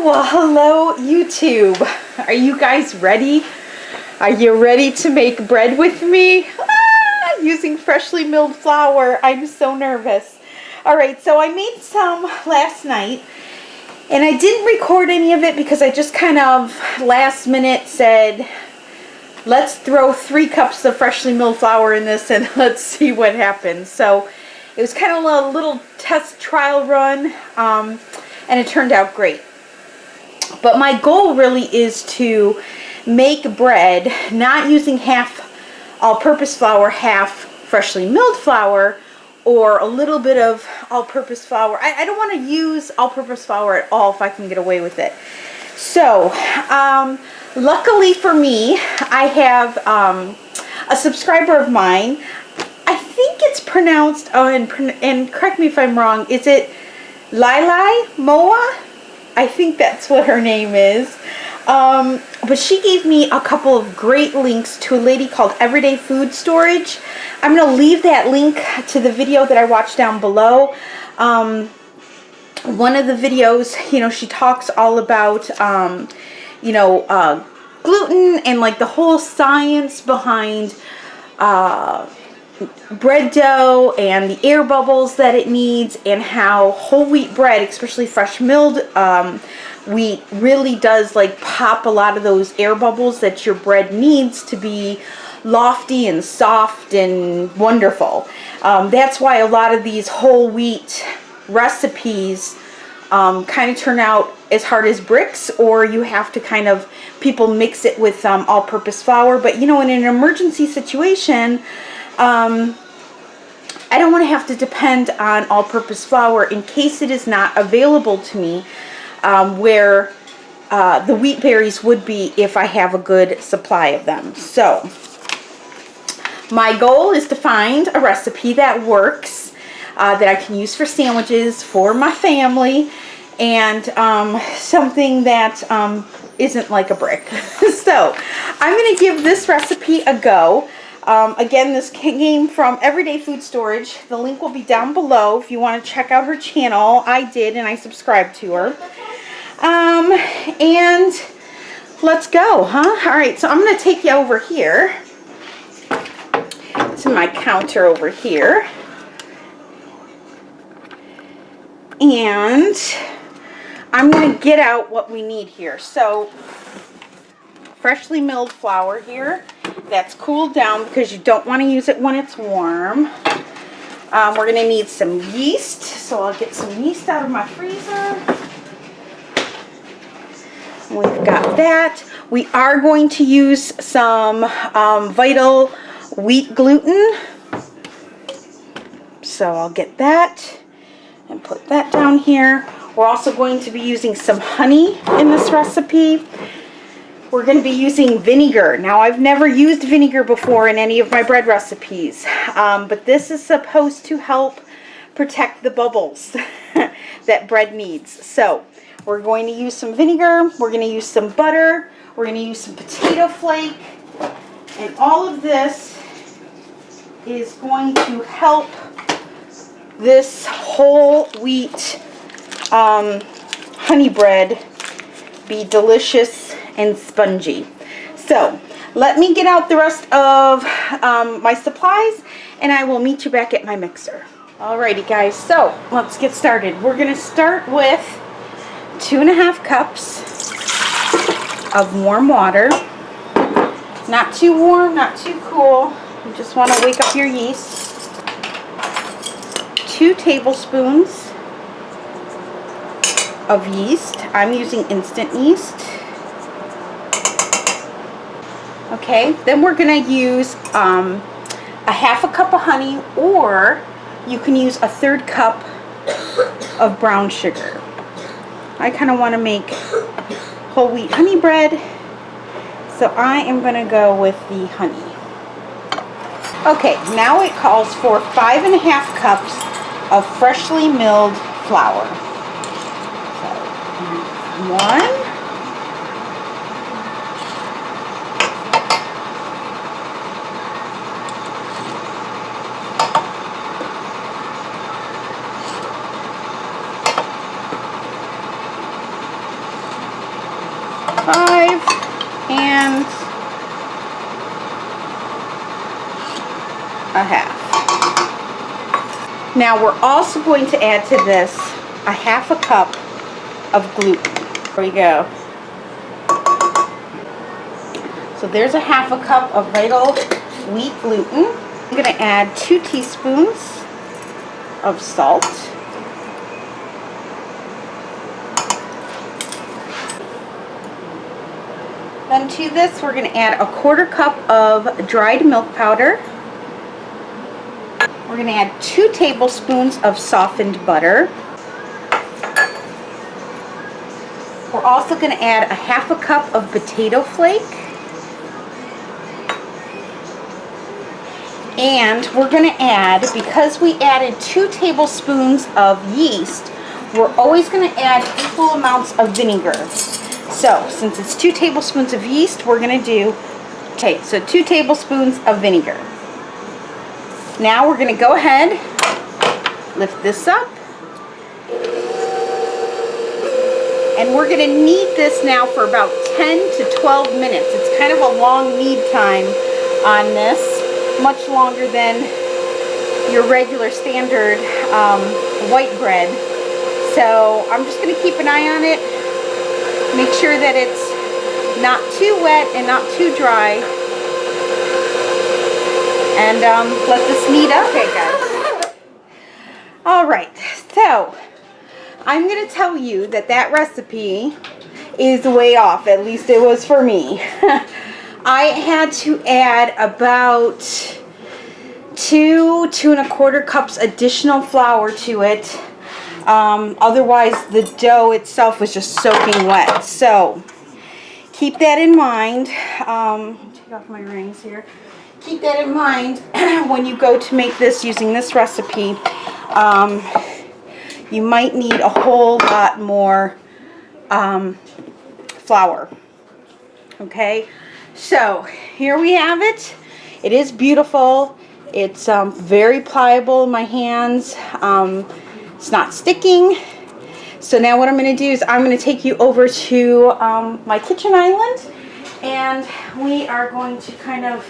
Well, hello YouTube. Are you guys ready? Are you ready to make bread with me? Using freshly milled flour. I'm so nervous. Alright, so I made some last night and I didn't record any of it because I just kind of last minute said, let's throw 3 cups of freshly milled flour in this and let's see what happens. So it was kind of a little test trial run and it turned out great. But my goal really is to make bread not using half all-purpose flour, half freshly milled flour, or a little bit of all-purpose flour. I don't want to use all-purpose flour at all if I can get away with it. So, luckily for me, I have a subscriber of mine. I think it's pronounced, and correct me if I'm wrong, is it Lili Moa? I think that's what her name is. But she gave me a couple of great links to a lady called Everyday Food Storage. I'm going to leave that link to the video that I watched down below. One of the videos, you know, she talks all about, gluten and like the whole science behind bread dough and the air bubbles that it needs, and how whole wheat bread, especially fresh milled wheat, really does like pop a lot of those air bubbles that your bread needs to be lofty and soft and wonderful. That's why a lot of these whole wheat recipes kind of turn out as hard as bricks, or you have to kind of, people mix it with all-purpose flour. But you know, in an emergency situation, I don't want to have to depend on all-purpose flour in case it is not available to me where the wheat berries would be if I have a good supply of them. So my goal is to find a recipe that works, that I can use for sandwiches for my family, and something that isn't like a brick. So I'm going to give this recipe a go. Again, this came from Everyday Food Storage. The link will be down below if you want to check out her channel. I did, and I subscribed to her. And let's go, huh? Alright, so I'm going to take you over here to my counter over here. And I'm going to get out what we need here. So, freshly milled flour here. That's cooled down because you don't want to use it when it's warm. We're going to need some yeast, so I'll get some yeast out of my freezer. We've got that. We are going to use some Vital wheat gluten. So I'll get that and put that down here. We're also going to be using some honey in this recipe. We're going to be using vinegar. Now, I've never used vinegar before in any of my bread recipes, but this is supposed to help protect the bubbles that bread needs. So we're going to use some vinegar, we're going to use some butter, we're going to use some potato flake, and all of this is going to help this whole wheat honey bread be delicious and spongy. So let me get out the rest of my supplies, and I will meet you back at my mixer. Alrighty guys, so let's get started. We're going to start with 2.5 cups of warm water. Not too warm, not too cool. You just want to wake up your yeast. 2 tablespoons of yeast. I'm using instant yeast. Okay, then we're going to use a 1/2 cup of honey, or you can use a 1/3 cup of brown sugar. I kind of want to make whole wheat honey bread, so I am going to go with the honey. Okay, now it calls for 5.5 cups of freshly milled flour. So, 1. 5 and a half. Now we're also going to add to this a half a cup of gluten. There we go. So there's a half a cup of right old wheat gluten. I'm going to add 2 teaspoons of salt. Then to this we're going to add a 1/4 cup of dried milk powder. We're going to add 2 tablespoons of softened butter. We're also going to add a half a cup of potato flake. And we're going to add, because we added 2 tablespoons of yeast, we're always going to add equal amounts of vinegar. So, since it's 2 tablespoons of yeast, we're going to do, okay, so 2 tablespoons of vinegar. Now we're going to go ahead, lift this up, and we're going to knead this now for about 10 to 12 minutes. It's kind of a long knead time on this, much longer than your regular standard white bread. So I'm just going to keep an eye on it, make sure that it's not too wet and not too dry. And let this knead up. Okay, guys. All right, so I'm going to tell you that that recipe is way off. At least it was for me. I had to add about 2 1/4 cups additional flour to it. Otherwise, the dough itself was just soaking wet. So keep that in mind. Take off my rings here. Keep that in mind when you go to make this using this recipe. You might need a whole lot more flour. Okay, so here we have it. It is beautiful. It's very pliable in my hands. It's not sticking. So now what I'm going to do is I'm going to take you over to my kitchen island, and we are going to kind of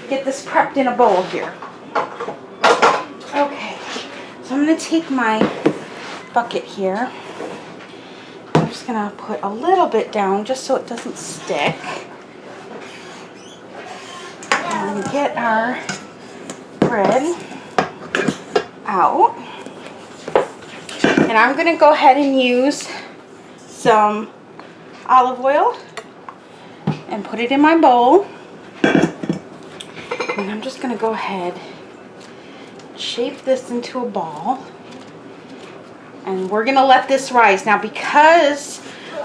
get this prepped in a bowl here. Okay, so I'm going to take my bucket here. I'm just going to put a little bit down just so it doesn't stick. And get our bread out. And I'm going to go ahead and use some olive oil and put it in my bowl. And I'm just going to go ahead and shape this into a ball. And we're going to let this rise. Now, because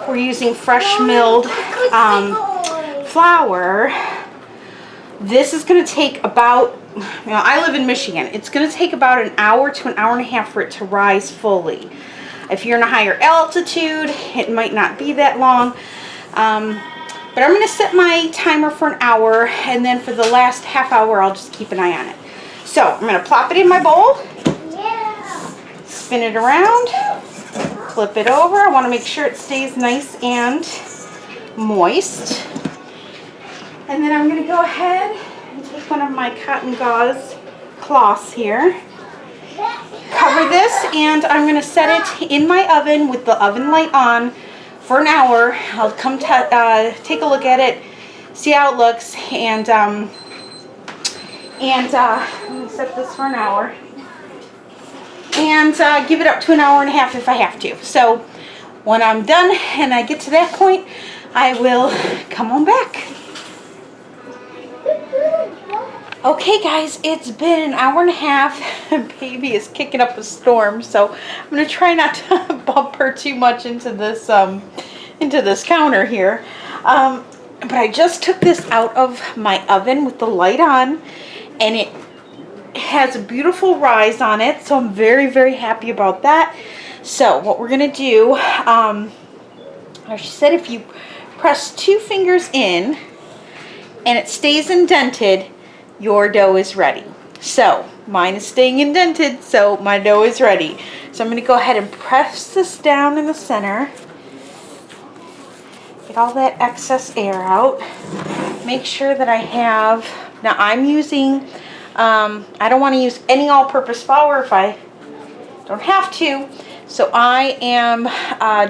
we're using fresh milled flour, this is going to take about, I live in Michigan. It's going to take about an hour to an hour and a half for it to rise fully. If you're in a higher altitude, it might not be that long. But I'm going to set my timer for an hour, and then for the last half hour, I'll just keep an eye on it. So I'm going to plop it in my bowl, spin it around, flip it over. I want to make sure it stays nice and moist. And then I'm going to go ahead and take one of my cotton gauze cloths here, cover this, and I'm going to set it in my oven with the oven light on for an hour. I'll come take a look at it, see how it looks, and I'm going to set this for an hour and give it up to an hour and a half if I have to. So when I'm done and I get to that point, I will come on back. Okay guys, it's been an hour and a half. Baby is kicking up a storm, so I'm going to try not to bump her too much into this counter here. But I just took this out of my oven with the light on, and it has a beautiful rise on it, so I'm very, very happy about that. So what we're going to do, she said if you press 2 fingers in and it stays indented, your dough is ready. So mine is staying indented, so my dough is ready. So I'm going to go ahead and press this down in the center. Get all that excess air out. Make sure that I have, now I'm using, I don't want to use any all-purpose flour if I don't have to. So I am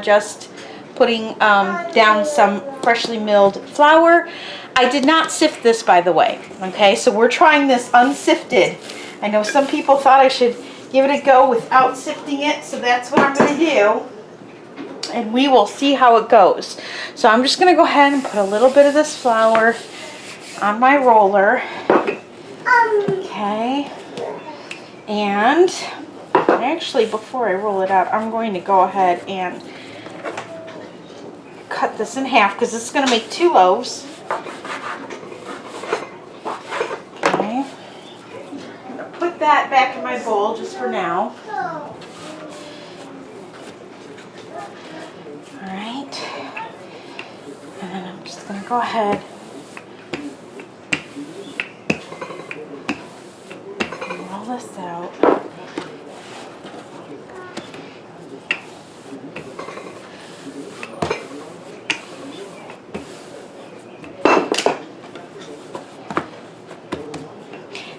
just putting down some freshly milled flour. I did not sift this, by the way. Okay, so we're trying this unsifted. I know some people thought I should give it a go without sifting it, so that's what I'm going to do. And we will see how it goes. So I'm just going to go ahead and put a little bit of this flour on my roller. Okay. And actually, before I roll it out, I'm going to go ahead and cut this in half because this is going to make 2 loaves. Okay. I'm going to put that back in my bowl just for now. Alright. And I'm just going to go ahead and roll this out.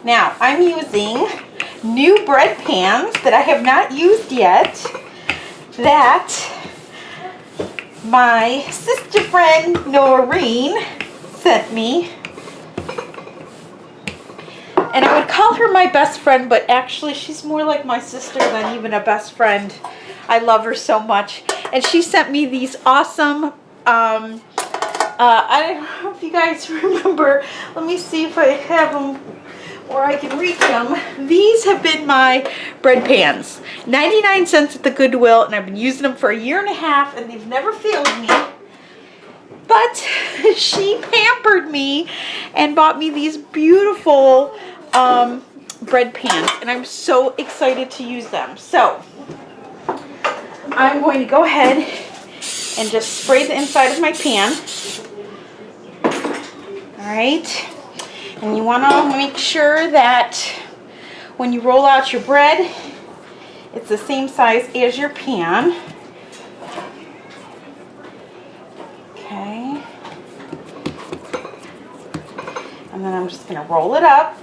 Now, I'm using new bread pans that I have not used yet that my sister friend Noreen sent me. And I would call her my best friend, but actually she's more like my sister than even a best friend. I love her so much. And she sent me these awesome, I don't know if you guys remember. Let me see if I have them or I can reach them. These have been my bread pans. 99 cents at the Goodwill, and I've been using them for 1.5 years, and they've never failed me. But she pampered me and bought me these beautiful bread pans, and I'm so excited to use them. So I'm going to go ahead and just spray the inside of my pan. All right. And you want to make sure that when you roll out your bread, it's the same size as your pan. Okay. And then I'm just going to roll it up.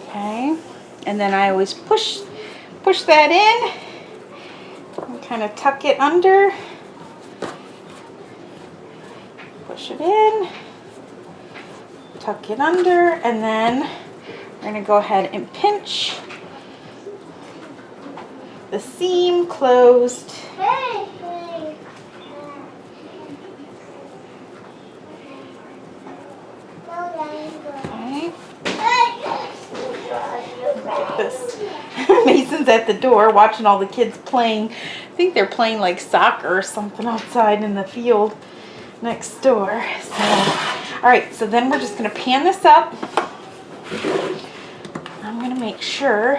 Okay. And then I always push that in and kind of tuck it under. Push it in, tuck it under, and then we're going to go ahead and pinch the seam closed. Okay. Look at this. Mason's at the door watching all the kids playing. I think they're playing like soccer or something outside in the field next door. So, all right, so then we're just going to pan this up. I'm going to make sure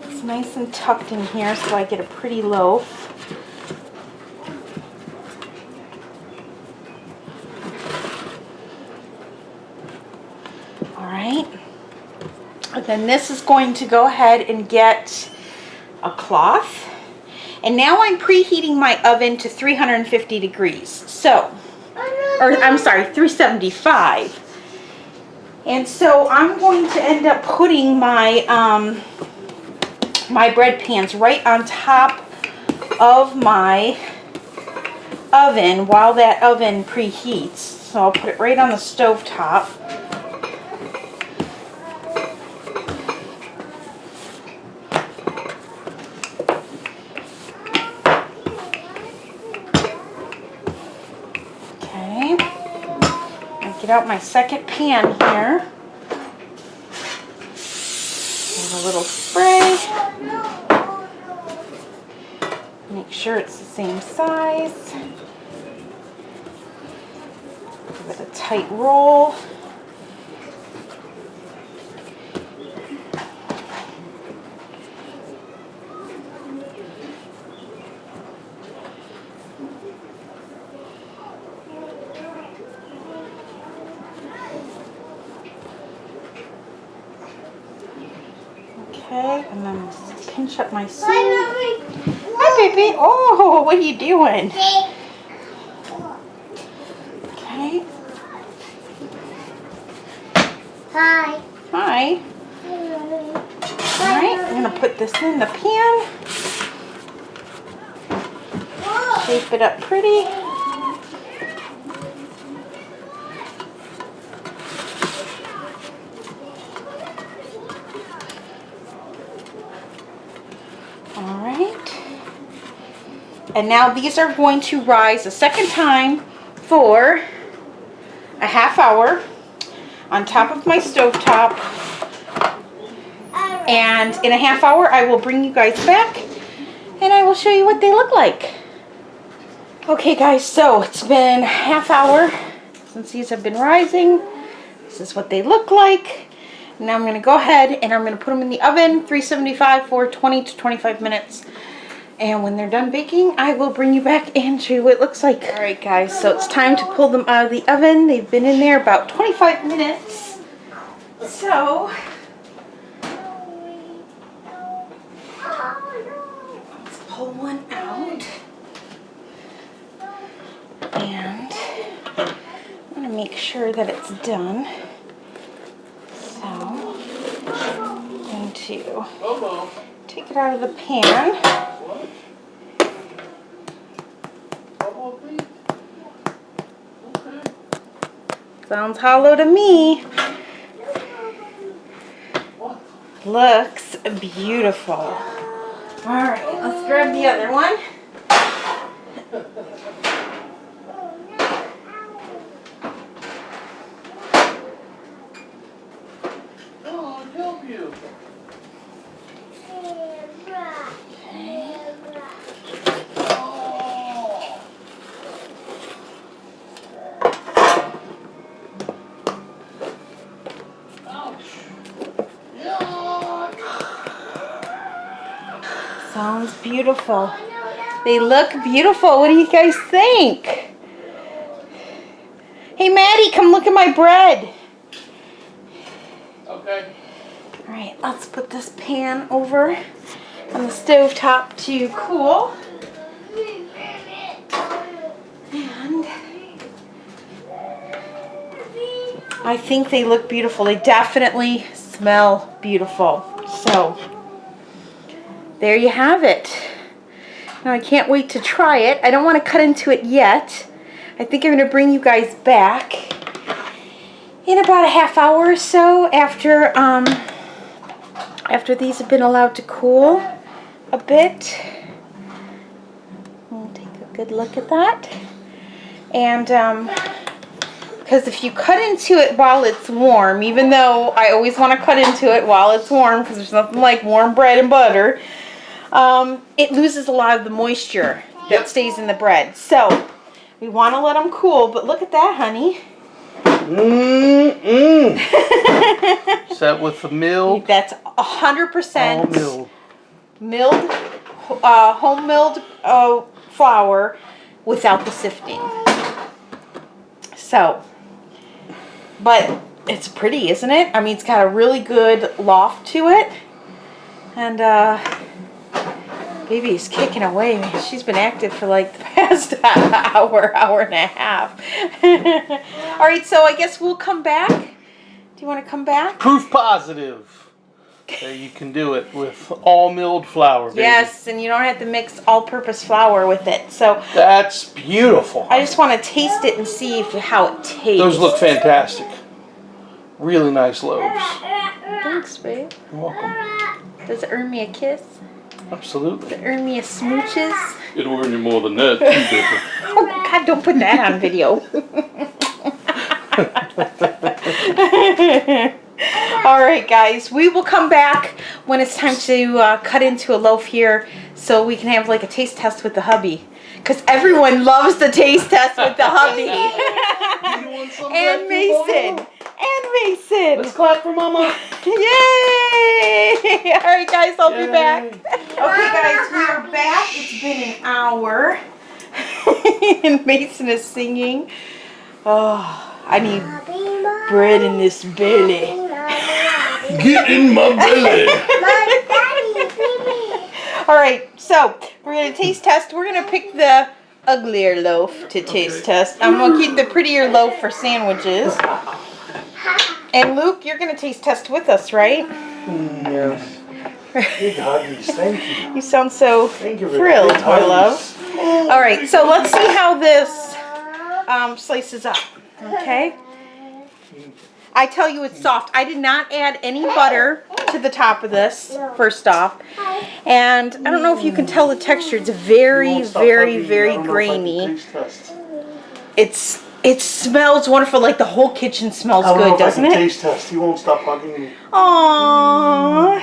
it's nice and tucked in here so I get a pretty loaf. All right, and then this is going to go ahead and get a cloth. And now I'm preheating my oven to 350 degrees. So, or I'm sorry, 375. And so I'm going to end up putting my my bread pans right on top of my oven while that oven preheats. So I'll put it right on the stove top. Get out my second pan here. Give a little spray. Make sure it's the same size. Give it a tight roll. Okay, and then pinch up my seam. Hi, baby. Oh, what are you doing? Okay. Hi. Hi. Alright, I'm going to put this in the pan. Shape it up pretty. Alright. And now these are going to rise a second time for a half hour on top of my stovetop. And in a half hour, I will bring you guys back and I will show you what they look like. Okay guys, so it's been a half hour since these have been rising. This is what they look like. Now I'm going to go ahead and I'm going to put them in the oven, 375 for 20 to 25 minutes. And when they're done baking, I will bring you back and show you what it looks like. Alright guys, so it's time to pull them out of the oven. They've been in there about 25 minutes. So let's pull one out. And I'm going to make sure that it's done. So I'm going to take it out of the pan. Sounds hollow to me. Looks beautiful. Alright, let's grab the other one. Sounds beautiful. They look beautiful. What do you guys think? Hey Maddie, come look at my bread. Okay. Alright, let's put this pan over on the stove top to cool. And I think they look beautiful. They definitely smell beautiful. So there you have it. Now I can't wait to try it. I don't want to cut into it yet. I think I'm going to bring you guys back in about a half hour or so after these have been allowed to cool a bit. We'll take a good look at that. And because if you cut into it while it's warm, even though I always want to cut into it while it's warm because there's nothing like warm bread and butter, it loses a lot of the moisture that stays in the bread. So we want to let them cool, but look at that, honey. Is that with the milk? That's 100% All milled, home milled flour without the sifting. So, but it's pretty, isn't it? I mean, it's got a really good loft to it. And baby's kicking away. She's been active for like the past hour and a half. All right, so I guess we'll come back. Do you want to come back? Proof positive that you can do it with all milled flour, baby. Yes, and you don't have to mix all-purpose flour with it. So That's beautiful. I just want to taste it and see how it tastes. Those look fantastic. Really nice loaves. Thanks, babe. You're welcome. Does it earn me a kiss? Absolutely. Does it earn me a smooches? It'll earn you more than that, too, baby. Oh, God, don't put that on video. All right, guys, we will come back when it's time to cut into a loaf here so we can have like a taste test with the hubby. Because everyone loves the taste test with the hubby. And Mason. And Mason. Let's clap for Mama. Yay! All right, guys, I'll be back. Okay, guys, we are back. It's been an hour. And Mason is singing. Oh, I need bread in this belly. Get in my belly. All right, so we're gonna taste test. We're gonna pick the uglier loaf to taste test. I'm gonna keep the prettier loaf for sandwiches. And Luke, you're gonna taste test with us, right? Yes. Big huggies, thank you. You sound so Thank you for thrilled, big my huggies. love. All right, so let's see how this slices up. Okay. I tell you it's soft. I did not add any butter to the top of this, first off. And I don't know if you can tell the texture. It's very, very, very grainy. It smells wonderful. Like the whole kitchen smells good, doesn't it? Taste test. He won't stop hugging me. Aww.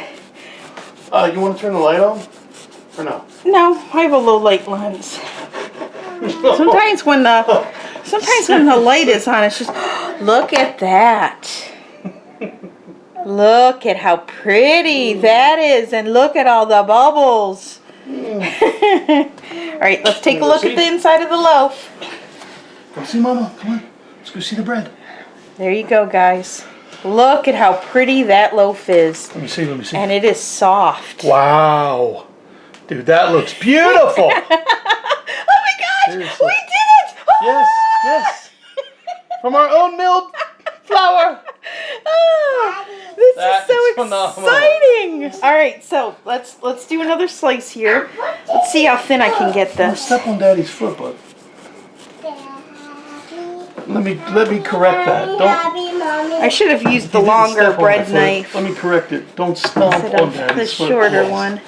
You want to turn the light on? Or no? No, I have a low light lens. Sometimes when the light is on, it's just, look at that. Look at how pretty that is, and look at all the bubbles. All right, let's take a look at the inside of the loaf. Go see Mama. Come on. Let's go see the bread. There you go, guys. Look at how pretty that loaf is. Let me see. Let me see. And it is soft. Wow. Dude, that looks beautiful. Oh my gosh, Seriously. we did it! Yes, yes. From our own milled flour. Oh, this That is so is phenomenal. exciting! All right, so let's do another slice here. Let's see how thin I can get Don't this. step on Daddy's foot, bud. Let me correct that. Don't. I should have used the You didn't longer step on my bread foot. knife Let me correct it. Don't stomp instead on of Daddy's the foot. shorter Yes. one.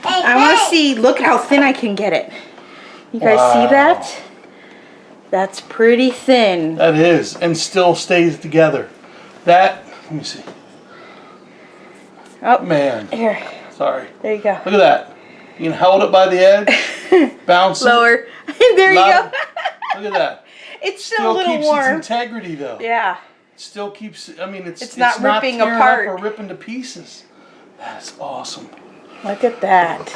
I want to see. Look how thin I can get it. You guys see Wow. that? That's pretty thin. That is, and still stays together. That. Let me see. Oh, Man, here. sorry. There you go. Look at that. You can hold it by the edge, bounce it. Lower. There you go. Look at that. It's still a little keeps warm. its integrity though. Yeah. Still keeps. I mean, it's not ripping tearing apart. up or ripping to pieces. That's awesome. Look at that.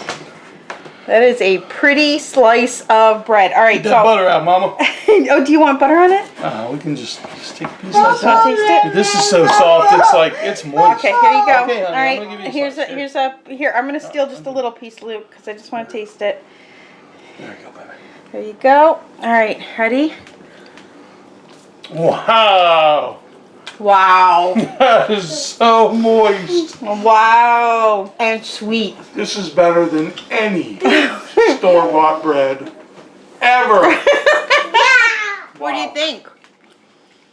That is a pretty slice of bread. All right, Get that so. butter out, Mama. Oh, do you want butter on it? We can just take a piece Want like to that. taste it? This is so soft. It's like it's moist. Okay, here you go. Okay, honey, All right, I'm gonna give you a slice. here. I'm gonna steal just a little piece, Luke, because I just want to taste it. There you go, baby. There you go. All right, ready? Wow. Wow. That is so moist. Wow. And sweet. This is better than any store-bought bread ever. What do you think?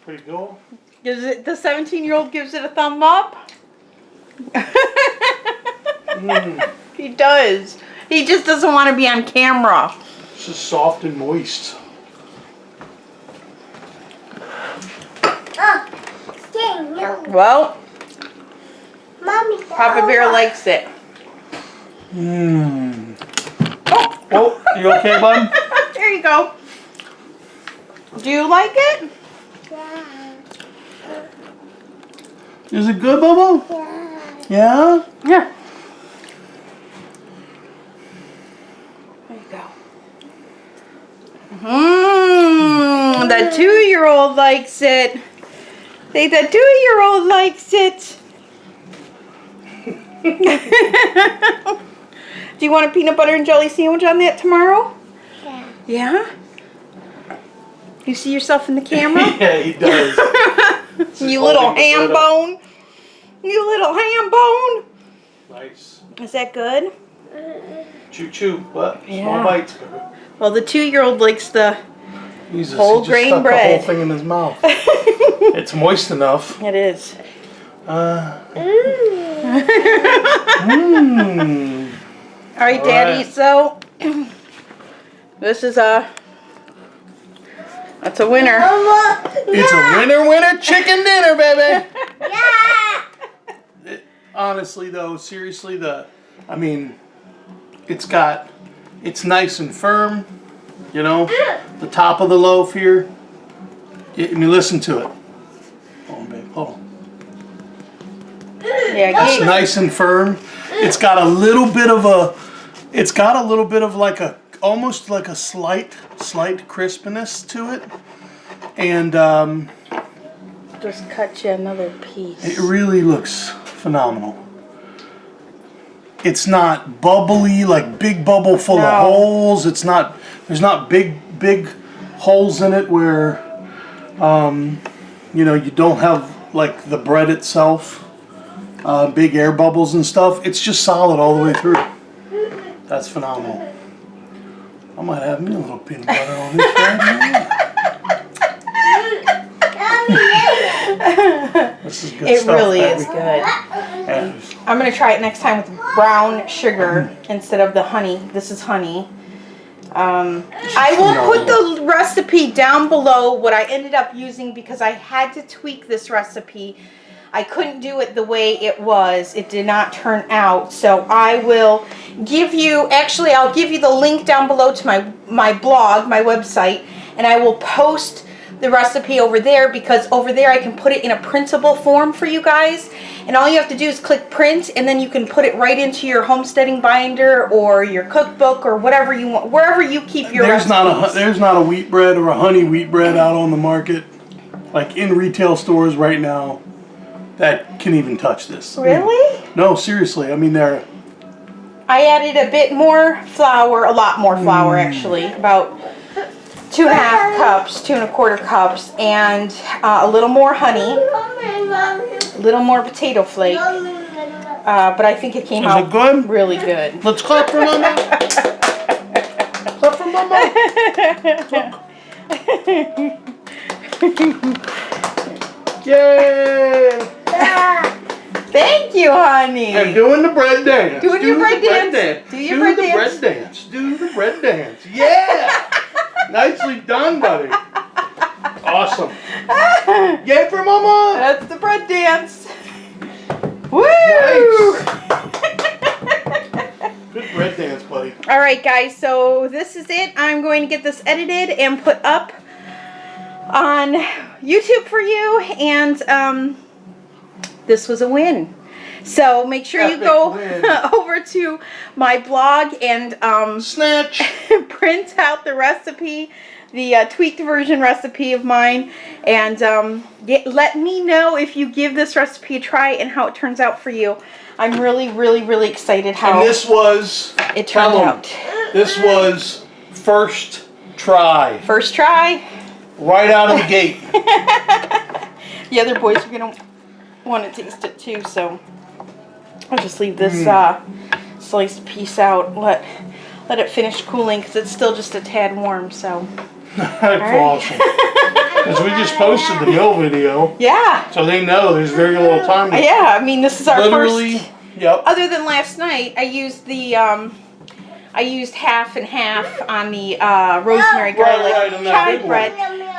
Pretty cool. Gives it, the 17-year-old gives it a thumb up? He does. He just doesn't want to be on camera. It's just soft and moist. Well, Mommy, Papa Bear likes it. Mmm. Oh, you okay, bud? There you go. Do you like it? Is it good, Bobo? Yeah? Yeah. There you go. The 2-year-old likes it. The 2-year-old likes it. Do you want a peanut butter and jelly sandwich on that tomorrow? Yeah. Yeah? You see yourself in the camera? Yeah, he does. You little ham bone. You little ham bone. Nice. Is that good? Chew, chew. What? Yeah. Small bites, baby. Well, the 2-year-old likes the Jesus, whole he just grain stuck bread. the whole thing in his mouth. It's moist enough. It is. Mmm. All right, All Daddy. right. So this is that's a winner. It's a winner chicken dinner, baby. Yeah. Honestly, though, seriously, I mean, it's nice and firm. You know, the top of the loaf here. I mean, listen to it. Hold on, babe. Hold on. Yeah, It's Gabe. nice and firm. It's got a little bit of like almost like a slight crispiness to it. And just cut you another piece. It really looks phenomenal. It's not bubbly, like big bubble full of holes. It's not, there's not big holes in it where, you know, you don't have like the bread itself, big air bubbles and stuff. It's just solid all the way through. That's phenomenal. I might have me a little peanut butter on this bread. This is good it stuff. It really is good. Yeah. I'm going to try it next time with brown sugar instead of the honey. This is honey. I will put the recipe down below what I ended up using because I had to tweak this recipe. I couldn't do it the way it was. It did not turn out. So I will give you, actually I'll give you the link down below to my blog, my website, and I will post the recipe over there because over there I can put it in a printable form for you guys. And all you have to do is click print and then you can put it right into your homesteading binder or your cookbook or whatever you want, wherever you keep your recipes. There's not a wheat bread or a honey wheat bread out on the market, like in retail stores right now, that can even touch this. Really? No, seriously. I mean, they're... I added a bit more flour, a lot more flour actually, about 2.5 cups, 2 1/4 cups, and a little more honey, a little more potato flake. But I think it came out it good? really good. Let's clap for Mama. Clap for Mama. Yay! Thank you, honey. And doing the bread dance. Doing your bread dance. Do your bread dance. Do the bread dance. Do the bread dance. Yeah! Nicely done, buddy. Awesome. Yay for Mama! That's the bread dance. Woo! Nice. Good bread dance, buddy. All right, guys. So this is it. I'm going to get this edited and put up on YouTube for you, and this was a win. So make sure you go over to my blog and snatch print out the recipe, the tweaked version recipe of mine, and let me know if you give this recipe a try and how it turns out for you. I'm really excited how and this was it turned out. This was first try. First try. Right out of the gate. The other boys are gonna want to taste it too, so I'll just leave this sliced piece out. Let it finish cooling because it's still just a tad warm. So that's awesome. Because we just posted the meal video. Yeah. So they know there's very little time. Yeah, I mean this is our literally, first. Yep. Other than last night, I used the I used half and half on the rosemary garlic chai bread.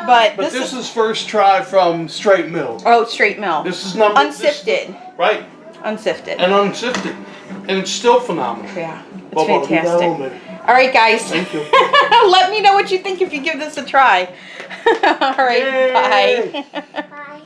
But this is first try from straight mill. Oh, straight mill. This is number unsifted. Right. Unsifted. And unsifted. And it's still phenomenal. Yeah. It's fantastic. All right, guys. Thank you. Let me know what you think if you give this a try. All right. Yay. Bye. Bye.